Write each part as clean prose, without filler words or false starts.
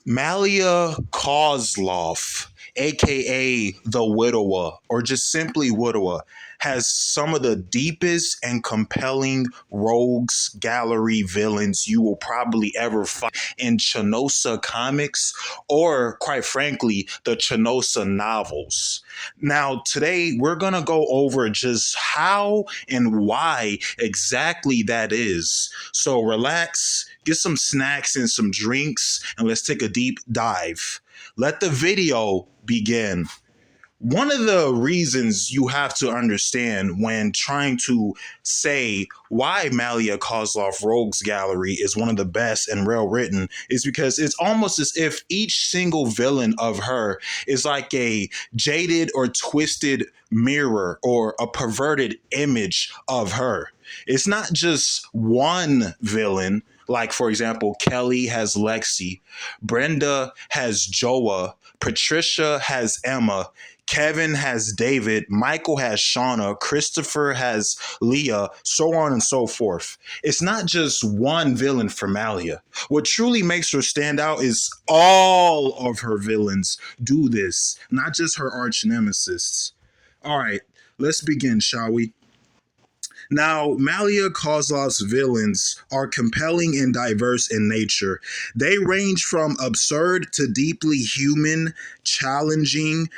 Malia Kozlov, aka the Widower, or just simply Widower, has some of the deepest and compelling rogues gallery villains you will probably ever find in Chanosa comics, or quite frankly, the Chanosa novels. Now, today we're going to go over just how and why exactly that is. So relax, get some snacks and some drinks, and let's take a deep dive. Let the video begin. One of the reasons you have to understand when trying to say why Malia Kozlov Rogues Gallery is one of the best and well written is because it's almost as if each single villain of her is like a jaded or twisted mirror or a perverted image of her. It's not just one villain. Like, for example, Kelly has Lexi, Brenda has Joa, Patricia has Emma, Kevin has David, Michael has Shauna, Christopher has Leah, so on and so forth. It's not just one villain for Malia. What truly makes her stand out is all of her villains do this, not just her arch nemesis. All right, let's begin, shall we? Now, Malia Kozlov's villains are compelling and diverse in nature. They range from absurd to deeply human, challenging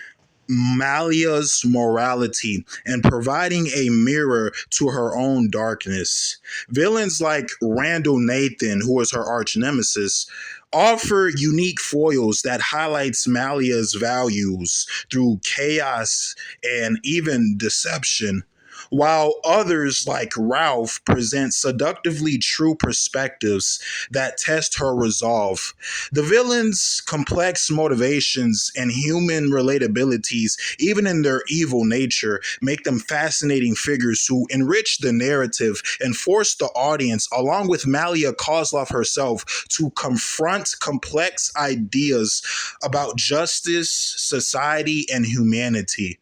Malia's morality and providing a mirror to her own darkness. Villains like Randall Nathan, who is her arch nemesis, offer unique foils that highlights Malia's values through chaos and even deception, while others like Ralph present seductively true perspectives that test her resolve. The villain's complex motivations and human relatabilities, even in their evil nature, make them fascinating figures who enrich the narrative and force the audience, along with Malia Kozlov herself, to confront complex ideas about justice, society, and humanity.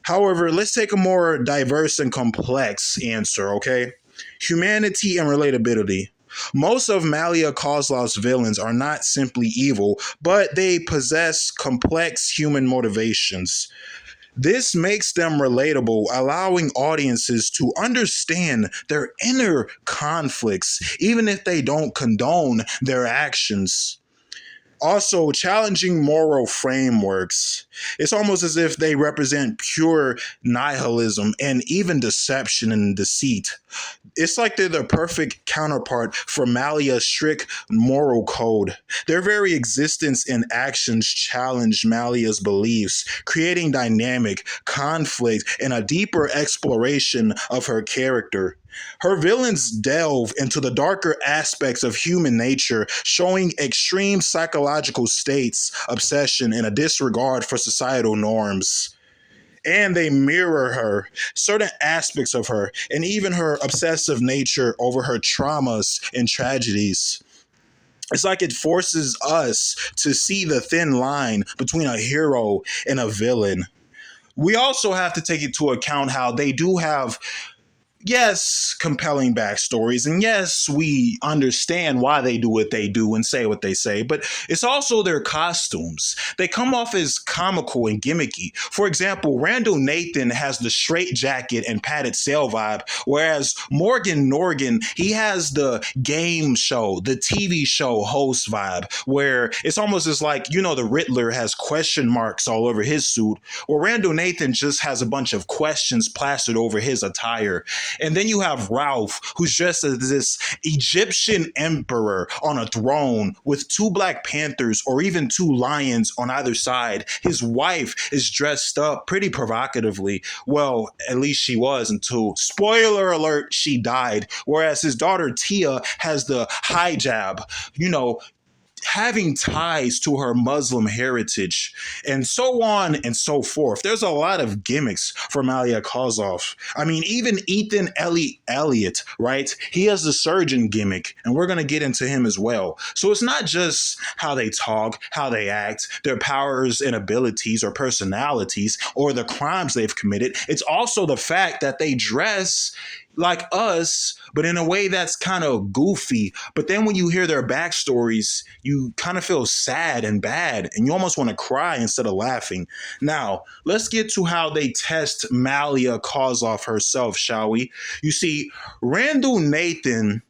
However, let's take a more diverse and complex answer, okay? Humanity and relatability. Most of Malia Kozlov's villains are not simply evil, but they possess complex human motivations. This makes them relatable, allowing audiences to understand their inner conflicts, even if they don't condone their actions. Also, challenging moral frameworks. It's almost as if they represent pure nihilism and even deception and deceit. It's like they're the perfect counterpart for Malia's strict moral code. Their very existence and actions challenge Malia's beliefs, creating dynamic, conflict, and a deeper exploration of her character. Her villains delve into the darker aspects of human nature, showing extreme psychological states, obsession, and a disregard for societal norms. And they mirror her, certain aspects of her, and even her obsessive nature over her traumas and tragedies. It's like it forces us to see the thin line between a hero and a villain. We also have to take into account how they do have, yes, compelling backstories. And yes, we understand why they do what they do and say what they say, but it's also their costumes. They come off as comical and gimmicky. For example, Randall Nathan has the straight jacket and padded sail vibe, whereas Morgan Norgan, he has the game show, the TV show host vibe, where it's almost as like, the Riddler has question marks all over his suit, or Randall Nathan just has a bunch of questions plastered over his attire. And then you have Ralph, who's dressed as this Egyptian emperor on a throne with two Black Panthers or even two lions on either side. His wife is dressed up pretty provocatively. Well, at least she was until, spoiler alert, she died. Whereas his daughter Tia has the hijab, having ties to her Muslim heritage, and so on and so forth. There's a lot of gimmicks for Malia Kozlov. I mean, even Ethan Elliott, right? He has the surgeon gimmick, and we're going to get into him as well. So it's not just how they talk, how they act, their powers and abilities or personalities, or the crimes they've committed. It's also the fact that they dress like us, but in a way that's kind of goofy. But then when you hear their backstories, you kind of feel sad and bad, and you almost want to cry instead of laughing. Now, let's get to how they test Malia Kozlov herself, shall we? You see, Randall Nathan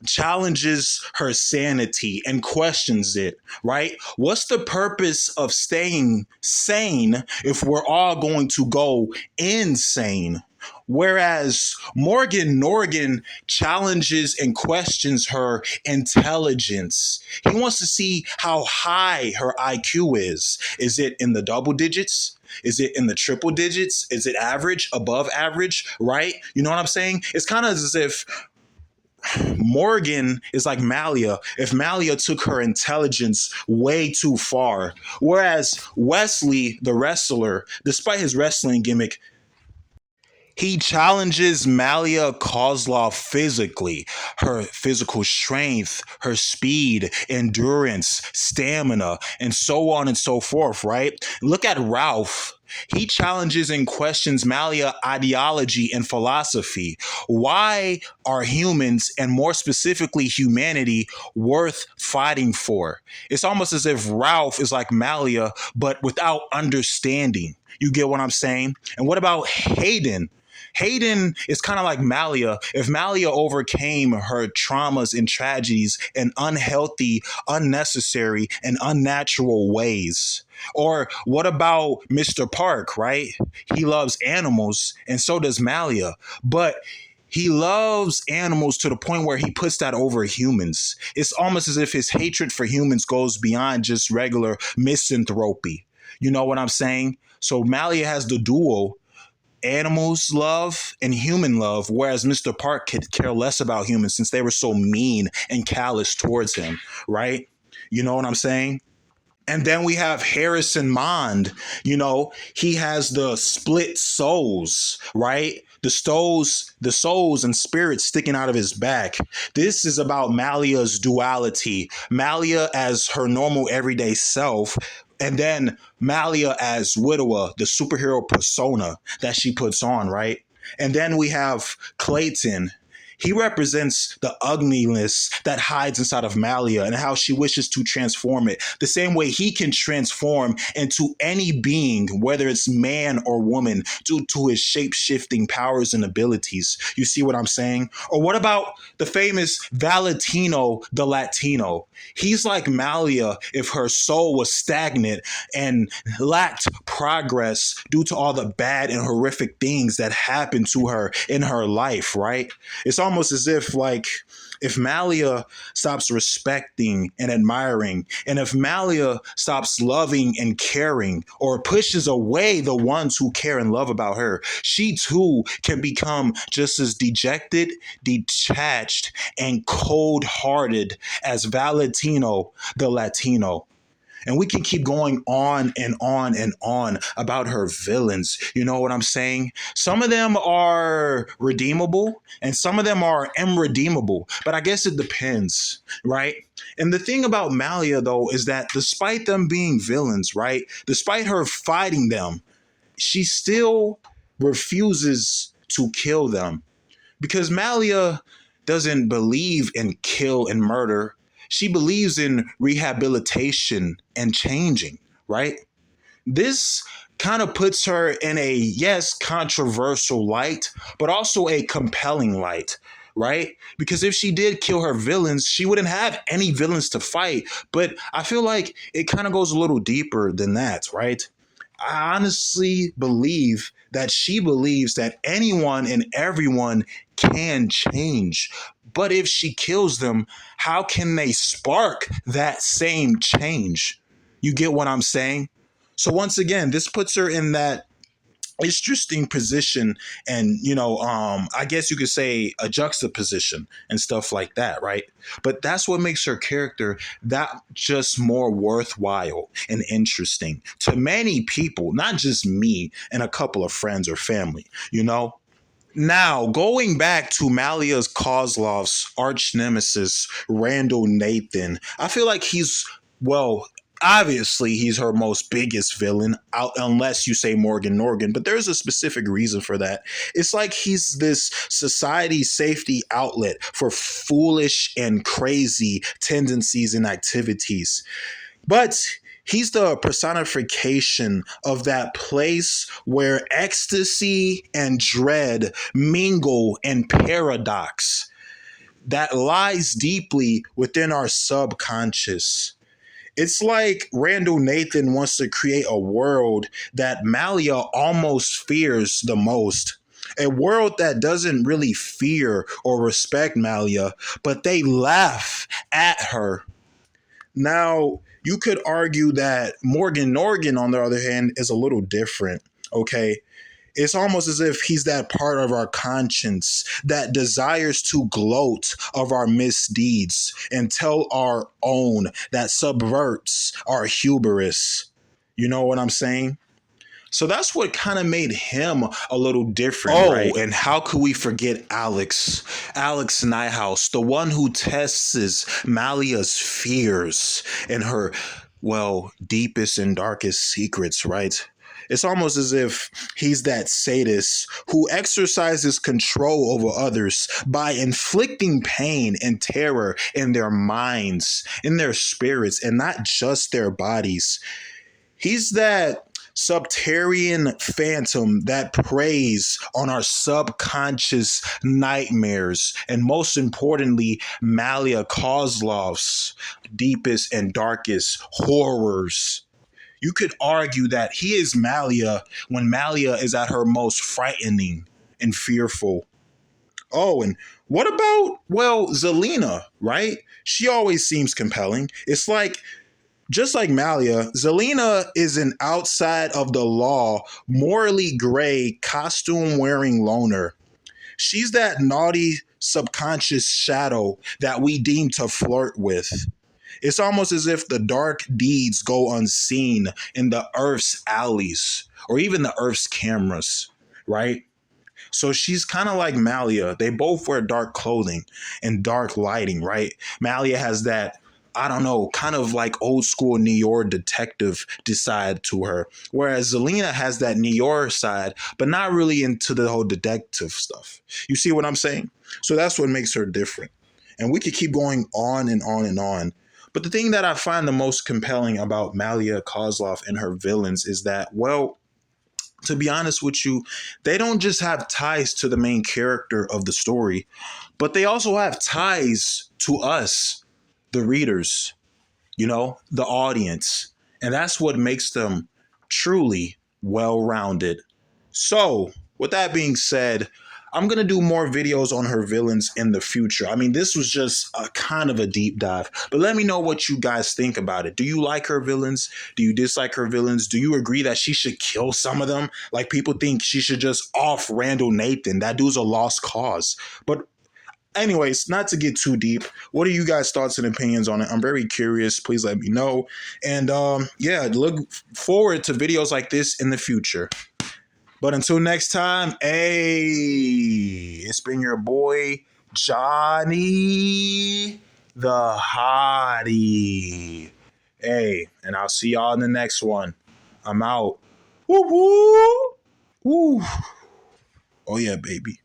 challenges her sanity and questions it, right? What's the purpose of staying sane if we're all going to go insane? Whereas Morgan Norgan challenges and questions her intelligence. He wants to see how high her IQ is. Is it in the double digits? Is it in the triple digits? Is it average, above average, right? You know what I'm saying? It's kind of as if Morgan is like Malia if Malia took her intelligence way too far. Whereas Wesley, the wrestler, despite his wrestling gimmick, he challenges Malia Kozlov physically, her physical strength, her speed, endurance, stamina, and so on and so forth, right? Look at Ralph. He challenges and questions Malia ideology and philosophy. Why are humans, and more specifically humanity, worth fighting for? It's almost as if Ralph is like Malia, but without understanding. You get what I'm saying? And what about Hayden? Hayden is kind of like Malia if Malia overcame her traumas and tragedies in unhealthy, unnecessary, and unnatural ways. Or what about Mr. Park, right? He loves animals, and so does Malia. But he loves animals to the point where he puts that over humans. It's almost as if his hatred for humans goes beyond just regular misanthropy. You know what I'm saying? So Malia has the duo animals love and human love, whereas Mr. Park could care less about humans since they were so mean and callous towards him, right? You know what I'm saying? And then we have Harrison Mond. You know, he has the split souls, right? The souls and spirits sticking out of his back. This is about Malia's duality. Malia as her normal everyday self, and then Malia as Widowa, the superhero persona that she puts on, right? And then we have Clayton. He represents the ugliness that hides inside of Malia and how she wishes to transform it. The same way he can transform into any being, whether it's man or woman, due to his shape shifting powers and abilities. You see what I'm saying? Or what about the famous Valentino the Latino? He's like Malia if her soul was stagnant and lacked progress due to all the bad and horrific things that happened to her in her life, right? It's almost as if, like, if Malia stops respecting and admiring, and if Malia stops loving and caring, or pushes away the ones who care and love about her, she too can become just as dejected, detached, and cold hearted as Valentino the Latino. And we can keep going on and on and on about her villains. You know what I'm saying? Some of them are redeemable and some of them are irredeemable. But I guess it depends, right? And the thing about Malia, though, is that despite them being villains, right? Despite her fighting them, she still refuses to kill them because Malia doesn't believe in kill and murder. She believes in rehabilitation and changing, right? This kind of puts her in a, yes, controversial light, but also a compelling light, right? Because if she did kill her villains, she wouldn't have any villains to fight. But I feel like it kind of goes a little deeper than that, right? I honestly believe that she believes that anyone and everyone can change. But if she kills them, how can they spark that same change? You get what I'm saying? So once again, this puts her in that interesting position and I guess you could say a juxtaposition and stuff like that, right? But that's what makes her character that just more worthwhile and interesting to many people, not just me and a couple of friends or family. Now, going back to Malia's Kozlov's arch nemesis, Randall Nathan, I feel like he's, well, Obviously he's her most biggest villain out unless you say Morgan Norgan, but there's a specific reason for that. It's like he's this society safety outlet for foolish and crazy tendencies and activities. But he's the personification of that place where ecstasy and dread mingle in paradox that lies deeply within our subconscious. It's like Randall Nathan wants to create a world that Malia almost fears the most. A world that doesn't really fear or respect Malia, but they laugh at her. Now, you could argue that Morgan Norgan, on the other hand, is a little different. Okay. It's almost as if he's that part of our conscience that desires to gloat of our misdeeds and tell our own that subverts our hubris. You know what I'm saying? So that's what kind of made him a little different, right? And how could we forget Alex? Alex Nyhouse, the one who tests Malia's fears and her, well, deepest and darkest secrets, right? It's almost as if he's that sadist who exercises control over others by inflicting pain and terror in their minds, in their spirits, and not just their bodies. He's that subterranean phantom that preys on our subconscious nightmares, and most importantly, Malia Kozlov's deepest and darkest horrors. You could argue that he is Malia when Malia is at her most frightening and fearful. Oh, and what about, well, Zelina, right? She always seems compelling. It's like just like Malia, Zelina is an outside of the law, morally gray, costume wearing loner. She's that naughty subconscious shadow that we deem to flirt with. It's almost as if the dark deeds go unseen in the Earth's alleys or even the Earth's cameras, right? So she's kind of like Malia. They both wear dark clothing and dark lighting, right? Malia has that, I don't know, kind of like old school New York detective side to her. Whereas Zelina has that New York side, but not really into the whole detective stuff. You see what I'm saying? So that's what makes her different. And we could keep going on and on and on. But the thing that I find the most compelling about Malia Kozlov and her villains is that, well, to be honest with you, they don't just have ties to the main character of the story, but they also have ties to us, the readers, the audience. And that's what makes them truly well rounded. So, with that being said, I'm going to do more videos on her villains in the future. I mean, this was just a kind of a deep dive, but let me know what you guys think about it. Do you like her villains? Do you dislike her villains? Do you agree that she should kill some of them? Like people think she should just off Randall Nathan. That dude's a lost cause. But anyways, not to get too deep, what are you guys' thoughts and opinions on it? I'm very curious. Please let me know. And yeah, look forward to videos like this in the future. But until next time, hey, it's been your boy, Johnny the Hottie. Hey, and I'll see y'all in the next one. I'm out. Woo woo. Woo. Oh yeah, baby.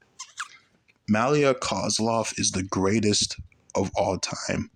Malia Kozlov is the greatest of all time.